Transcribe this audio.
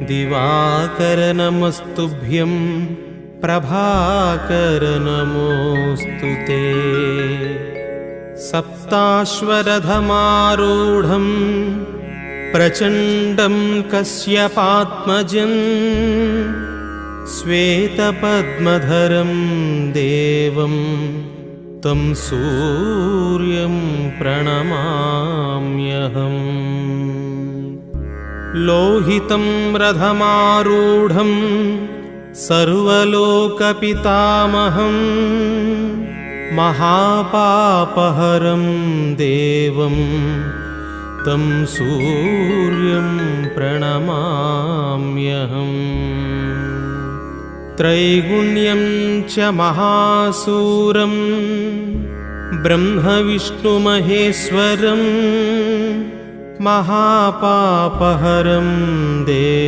दिवाकर नमस्तुभ्यं प्रभाकर नमोऽस्तु ते। सप्ताश्वरथमारूढं प्रचण्डं कश्यपात्मजं श्वेतपद्मधरं देवं तं सूर्यं प्रणमाम्यहम्। लोहितं रथमारूढं सर्वलोकपितामहं महापापहरं देवं तं सूर्यं प्रणमाम्यहम्। त्रैगुण्यं च महासूरं ब्रह्मविष्णुमहेश्वरं महापापहरं देवं